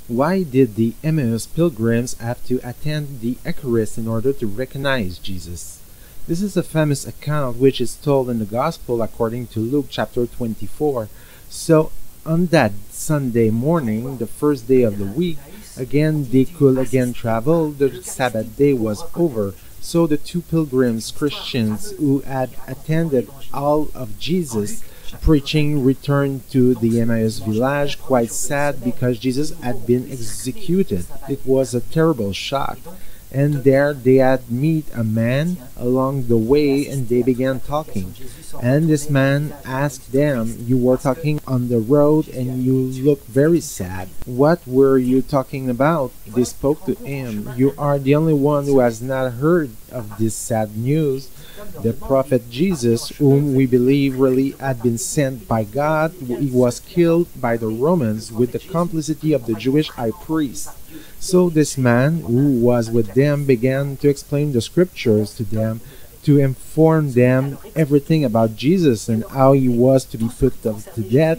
Why did the Emmaus pilgrims have to attend the Eucharist in order to recognize Jesus? This is a famous account which is told in the Gospel according to Luke chapter 24. So, on that Sunday morning, the first day of the week, they could again travel. The Sabbath day was over. So the two pilgrims, Christians who had attended all of Jesus' preaching, returned to the Emmaus village quite sad because Jesus had been executed. It was a terrible shock. And there they had met a man along the way, and they began talking. And this man asked them, "You were talking on the road and you look very sad. What were you talking about?" They spoke to him. "You are the only one who has not heard of this sad news. The prophet Jesus, whom we believe really had been sent by God, he was killed by the Romans with the complicity of the Jewish high priest." So this man who was with them began to explain the scriptures to them, to inform them everything about Jesus and how he was to be put to death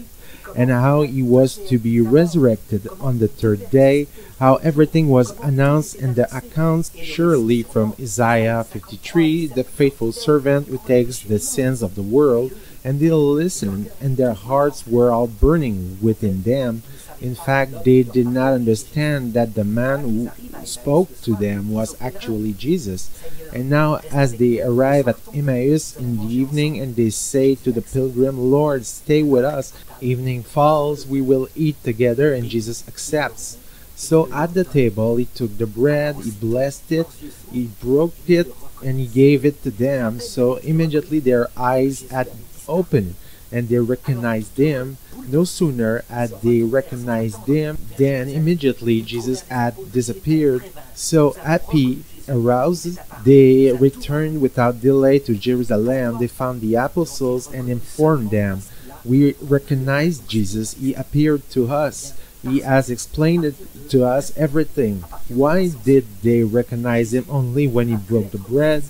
and how he was to be resurrected on the third day, how everything was announced in the accounts surely from Isaiah 53, the faithful servant who takes the sins of the world. And they listened, and their hearts were all burning within them. In fact, they did not understand that the man who spoke to them was actually Jesus. And now, as they arrive at Emmaus in the evening, and they say to the pilgrim, "Lord, stay with us." Evening falls, we will eat together, and Jesus accepts. So at the table, he took the bread, he blessed it, he broke it, and he gave it to them. So immediately their eyes had opened, and they recognized him. No sooner had they recognized him than immediately Jesus had disappeared. So happy, aroused, they returned without delay to Jerusalem. They found the apostles and informed them, "We recognize Jesus. He appeared to us. He has explained it to us everything." Why did they recognize him only when he broke the bread?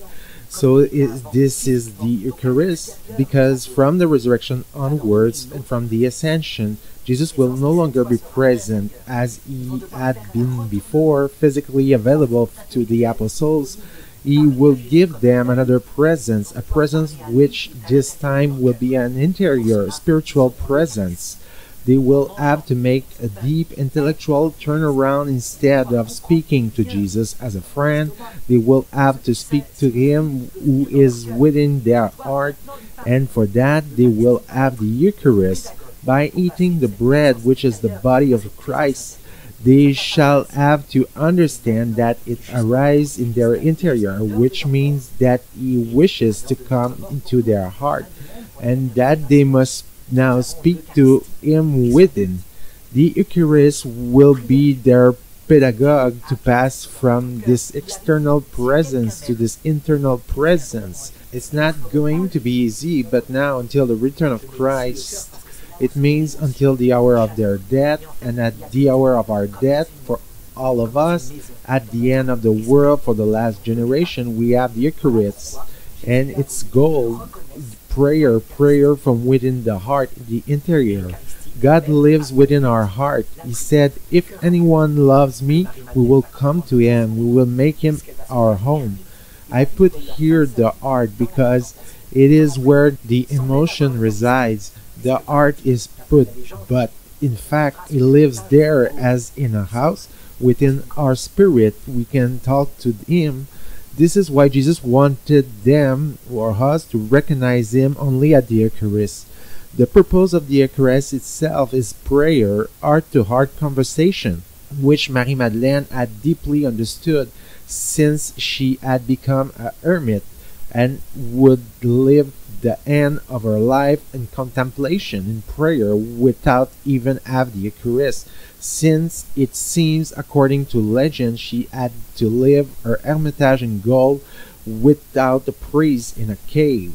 So this is the Eucharist, because from the resurrection onwards and from the ascension, Jesus will no longer be present as he had been before, physically available to the apostles. He will give them another presence, a presence which this time will be an interior, spiritual presence. They will have to make a deep intellectual turnaround. Instead of speaking to Jesus as a friend, they will have to speak to him who is within their heart, and for that they will have the Eucharist. By eating the bread, which is the body of Christ, they shall have to understand that it arises in their interior, which means that he wishes to come into their heart, and that they must now speak to him within. The Eucharist will be their pedagogue to pass from this external presence to this internal presence. It's not going to be easy, but now until the return of Christ, it means until the hour of their death, and at the hour of our death for all of us, at the end of the world for the last generation, we have the Eucharist and its goal. Prayer from within the heart, the interior. God lives within our heart. He said, "If anyone loves me, we will come to him. We will make him our home." I put here the heart because it is where the emotion resides. The heart is put, but in fact, it lives there as in a house. Within our spirit, we can talk to him. This is why Jesus wanted them or us to recognize him only at the Eucharist. The purpose of the Eucharist itself is prayer, heart-to-heart conversation, which Marie-Madeleine had deeply understood since she had become a hermit and would live the end of her life in contemplation, in prayer, without even have the Eucharist, since it seems, according to legend, she had to live her hermitage in Gaul without a priest in a cave.